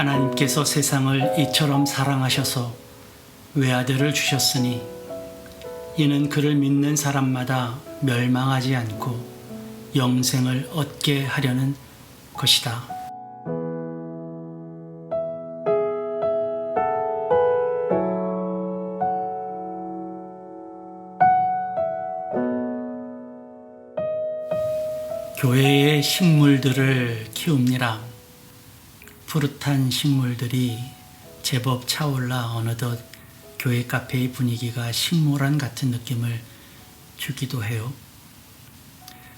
하나님께서 세상을 이처럼 사랑하셔서 외아들을 주셨으니 이는 그를 믿는 사람마다 멸망하지 않고 영생을 얻게 하려는 것이다. 교회의 식물들을 키웁니다. 푸릇한 식물들이 제법 차올라 어느덧 교회 카페의 분위기가 식물원 같은 느낌을 주기도 해요.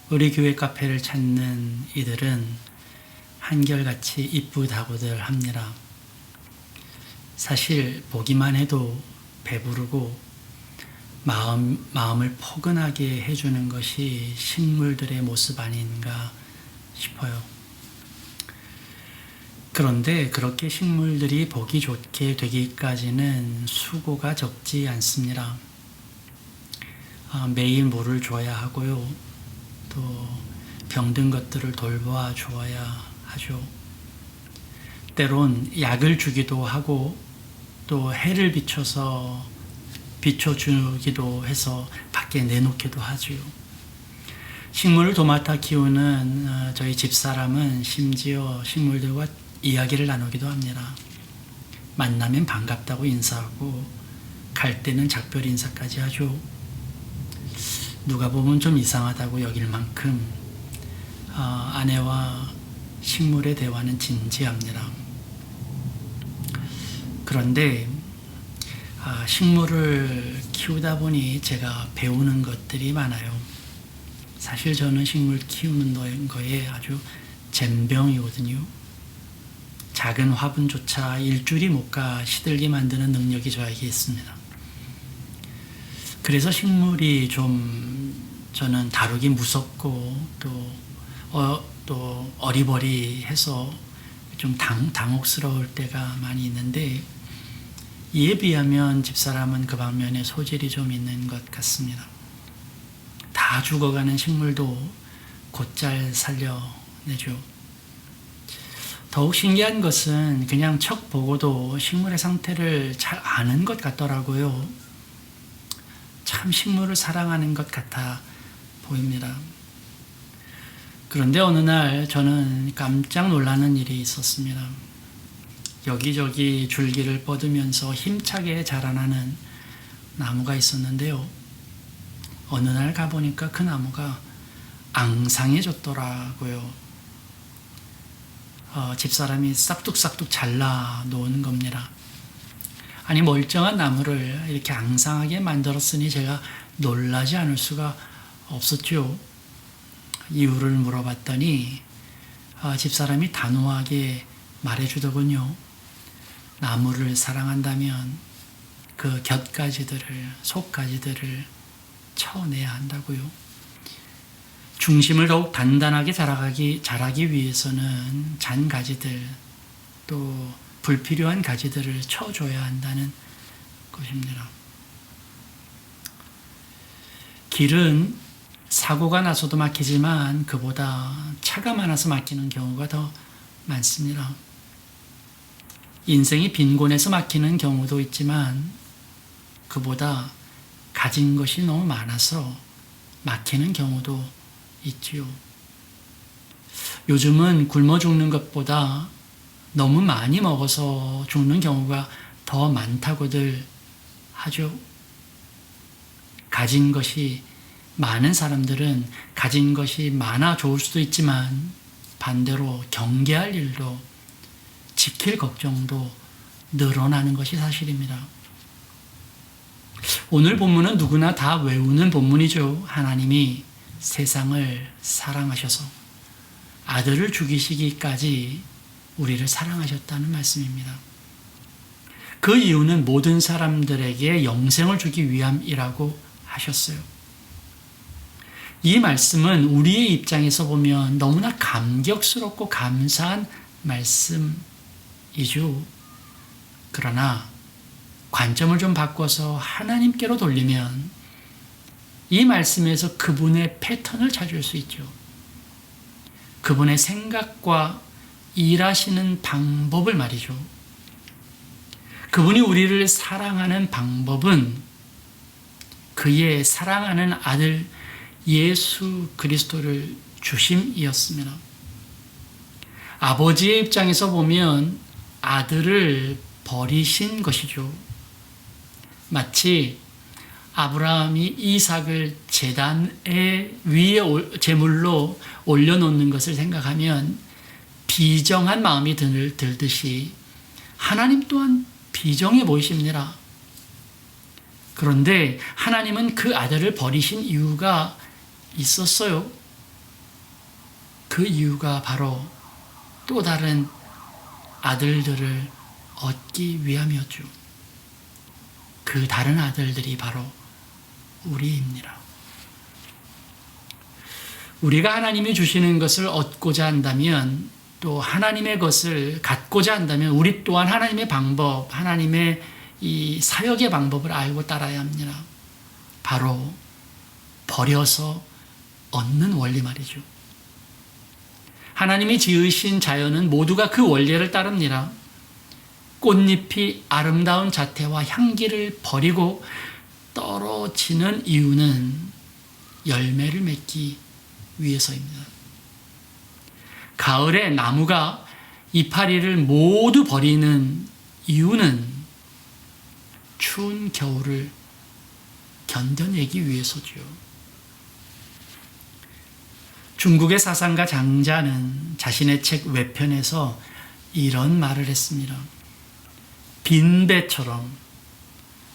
우리 교회 카페를 찾는 이들은 한결같이 이쁘다고들 합니다. 사실 보기만 해도 배부르고 마음을 포근하게 해주는 것이 식물들의 모습 아닌가 싶어요. 그런데 그렇게 식물들이 보기 좋게 되기까지는 수고가 적지 않습니다. 매일 물을 줘야 하고요. 또 병든 것들을 돌보아 주어야 하죠. 때론 약을 주기도 하고 또 해를 비춰주기도 해서 밖에 내놓기도 하죠. 식물을 도맡아 키우는 저희 집사람은 심지어 식물들과 이야기를 나누기도 합니다. 만나면 반갑다고 인사하고 갈 때는 작별 인사까지 하죠. 누가 보면 좀 이상하다고 여길 만큼 아내와 식물의 대화는 진지합니다. 그런데 식물을 키우다 보니 제가 배우는 것들이 많아요. 사실 저는 식물 키우는 거에 아주 젬병이거든요. 작은 화분조차 일주일이 못 가 시들게 만드는 능력이 저에게 있습니다. 그래서 식물이 좀 저는 다루기 무섭고 또 어리버리해서 좀 당혹스러울 때가 많이 있는데 이에 비하면 집사람은 그 방면에 소질이 좀 있는 것 같습니다. 다 죽어가는 식물도 곧잘 살려내죠. 더욱 신기한 것은 그냥 척 보고도 식물의 상태를 잘 아는 것 같더라고요. 참 식물을 사랑하는 것 같아 보입니다. 그런데 어느 날 저는 깜짝 놀라는 일이 있었습니다. 여기저기 줄기를 뻗으면서 힘차게 자라나는 나무가 있었는데요. 어느 날 가보니까 그 나무가 앙상해졌더라고요. 집사람이 싹둑싹둑 잘라 놓은 겁니다. 아니 멀쩡한 나무를 이렇게 앙상하게 만들었으니 제가 놀라지 않을 수가 없었죠. 이유를 물어봤더니 집사람이 단호하게 말해주더군요. 나무를 사랑한다면 그 곁가지들을, 속가지들을 쳐내야 한다고요. 중심을 더욱 단단하게 자라기 위해서는 잔가지들 또 불필요한 가지들을 쳐줘야 한다는 것입니다. 길은 사고가 나서도 막히지만 그보다 차가 많아서 막히는 경우가 더 많습니다. 인생이 빈곤해서 막히는 경우도 있지만 그보다 가진 것이 너무 많아서 막히는 경우도 있지요. 요즘은 굶어 죽는 것보다 너무 많이 먹어서 죽는 경우가 더 많다고들 하죠. 가진 것이 많은 사람들은 가진 것이 많아 좋을 수도 있지만 반대로 경계할 일도 지킬 걱정도 늘어나는 것이 사실입니다. 오늘 본문은 누구나 다 외우는 본문이죠. 하나님이 세상을 사랑하셔서 아들을 죽이시기까지 우리를 사랑하셨다는 말씀입니다. 그 이유는 모든 사람들에게 영생을 주기 위함이라고 하셨어요. 이 말씀은 우리의 입장에서 보면 너무나 감격스럽고 감사한 말씀이죠. 그러나 관점을 좀 바꿔서 하나님께로 돌리면 이 말씀에서 그분의 패턴을 찾을 수 있죠. 그분의 생각과 일하시는 방법을 말이죠. 그분이 우리를 사랑하는 방법은 그의 사랑하는 아들 예수 그리스도를 주심이었습니다. 아버지의 입장에서 보면 아들을 버리신 것이죠. 마치 아브라함이 이삭을 제단 위에 제물로 올려놓는 것을 생각하면 비정한 마음이 들듯이 하나님 또한 비정해 보이십니다. 그런데 하나님은 그 아들을 버리신 이유가 있었어요. 그 이유가 바로 또 다른 아들들을 얻기 위함이었죠. 그 다른 아들들이 바로 우리입니다. 우리가 하나님이 주시는 것을 얻고자 한다면, 또 하나님의 것을 갖고자 한다면 우리 또한 하나님의 방법, 하나님의 이 사역의 방법을 알고 따라야 합니다. 바로 버려서 얻는 원리 말이죠. 하나님이 지으신 자연은 모두가 그 원리를 따릅니다. 꽃잎이 아름다운 자태와 향기를 버리고 떨어지는 이유는 열매를 맺기 위해서입니다. 가을에 나무가 이파리를 모두 버리는 이유는 추운 겨울을 견뎌내기 위해서죠. 중국의 사상가 장자는 자신의 책 외편에서 이런 말을 했습니다. 빈배처럼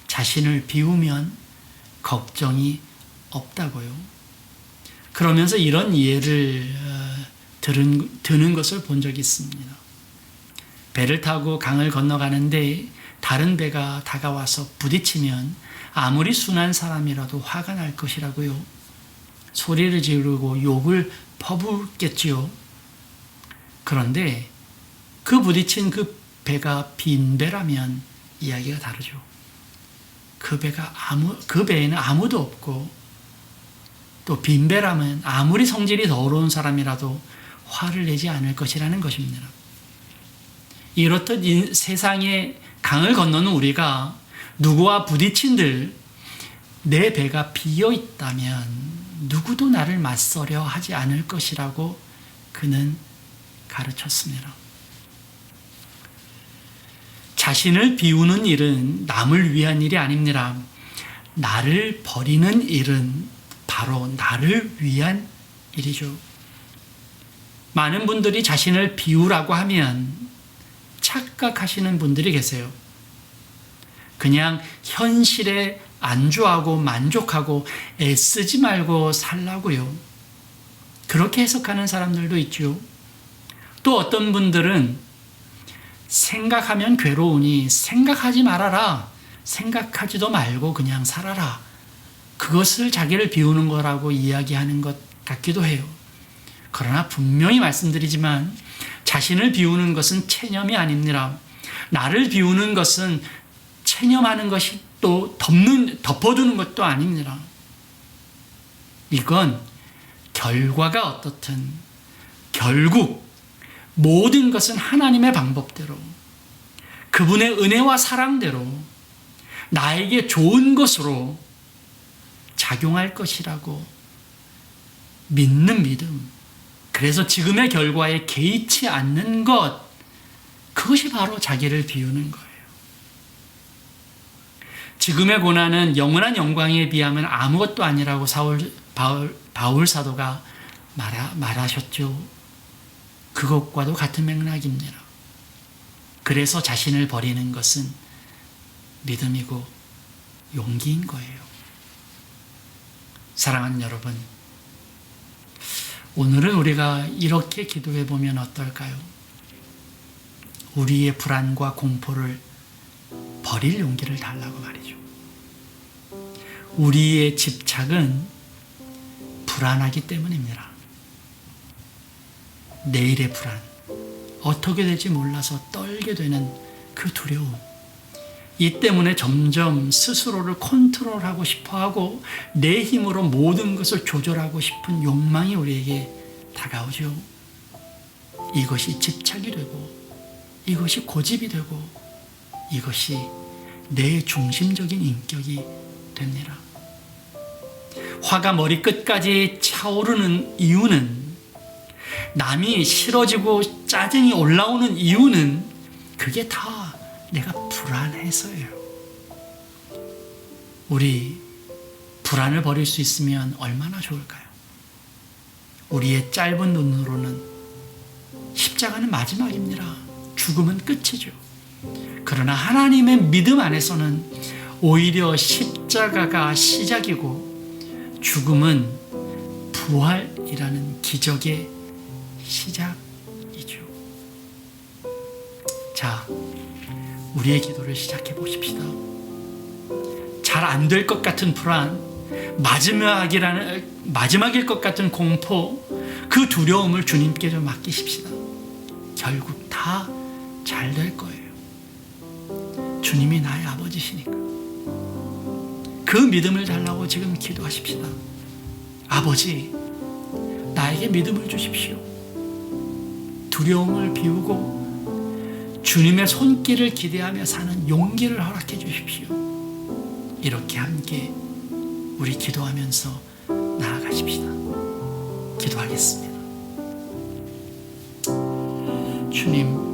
자신을 비우면 걱정이 없다고요. 그러면서 이런 예를 드는 것을 본 적이 있습니다. 배를 타고 강을 건너가는데 다른 배가 다가와서 부딪히면 아무리 순한 사람이라도 화가 날 것이라고요. 소리를 지르고 욕을 퍼붓겠지요. 그런데 그 부딪힌 그 배가 빈 배라면 이야기가 다르죠. 그 배에는 아무도 없고 또 빈 배라면 아무리 성질이 더러운 사람이라도 화를 내지 않을 것이라는 것입니다. 이렇듯 세상에 강을 건너는 우리가 누구와 부딪힌들 내 배가 비어 있다면 누구도 나를 맞서려 하지 않을 것이라고 그는 가르쳤습니다. 자신을 비우는 일은 남을 위한 일이 아닙니다. 나를 버리는 일은 바로 나를 위한 일이죠. 많은 분들이 자신을 비우라고 하면 착각하시는 분들이 계세요. 그냥 현실에 안주하고 만족하고 애쓰지 말고 살라고요. 그렇게 해석하는 사람들도 있죠. 또 어떤 분들은 생각하면 괴로우니 생각하지 말아라. 생각하지도 말고 그냥 살아라. 그것을 자기를 비우는 거라고 이야기하는 것 같기도 해요. 그러나 분명히 말씀드리지만 자신을 비우는 것은 체념이 아닙니다. 나를 비우는 것은 체념하는 것이 또 덮어두는 것도 아닙니다. 이건 결과가 어떻든 결국 모든 것은 하나님의 방법대로 그분의 은혜와 사랑대로 나에게 좋은 것으로 작용할 것이라고 믿는 믿음. 그래서 지금의 결과에 개의치 않는 것, 그것이 바로 자기를 비우는 거예요. 지금의 고난은 영원한 영광에 비하면 아무것도 아니라고 바울 사도가 말하셨죠. 그것과도 같은 맥락입니다. 그래서 자신을 버리는 것은 믿음이고 용기인 거예요. 사랑하는 여러분, 오늘은 우리가 이렇게 기도해 보면 어떨까요? 우리의 불안과 공포를 버릴 용기를 달라고 말이죠. 우리의 집착은 불안하기 때문입니다. 내일의 불안, 어떻게 될지 몰라서 떨게 되는 그 두려움, 이 때문에 점점 스스로를 컨트롤하고 싶어하고 내 힘으로 모든 것을 조절하고 싶은 욕망이 우리에게 다가오죠. 이것이 집착이 되고 이것이 고집이 되고 이것이 내 중심적인 인격이 됩니다. 화가 머리끝까지 차오르는 이유는, 남이 싫어지고 짜증이 올라오는 이유는 그게 다 내가 불안해서예요. 우리 불안을 버릴 수 있으면 얼마나 좋을까요? 우리의 짧은 눈으로는 십자가는 마지막입니다. 죽음은 끝이죠. 그러나 하나님의 믿음 안에서는 오히려 십자가가 시작이고 죽음은 부활이라는 기적의 시작이죠. 자, 우리의 기도를 시작해 보십시다. 잘 안 될 것 같은 불안, 마지막일 것 같은 공포, 그 두려움을 주님께 좀 맡기십시다. 결국 다 잘 될 거예요. 주님이 나의 아버지시니까. 그 믿음을 달라고 지금 기도하십시다. 아버지, 나에게 믿음을 주십시오. 두려움을 비우고 주님의 손길을 기대하며 사는 용기를 허락해 주십시오. 이렇게 함께 우리 기도하면서 나아가십시다. 기도하겠습니다. 주님,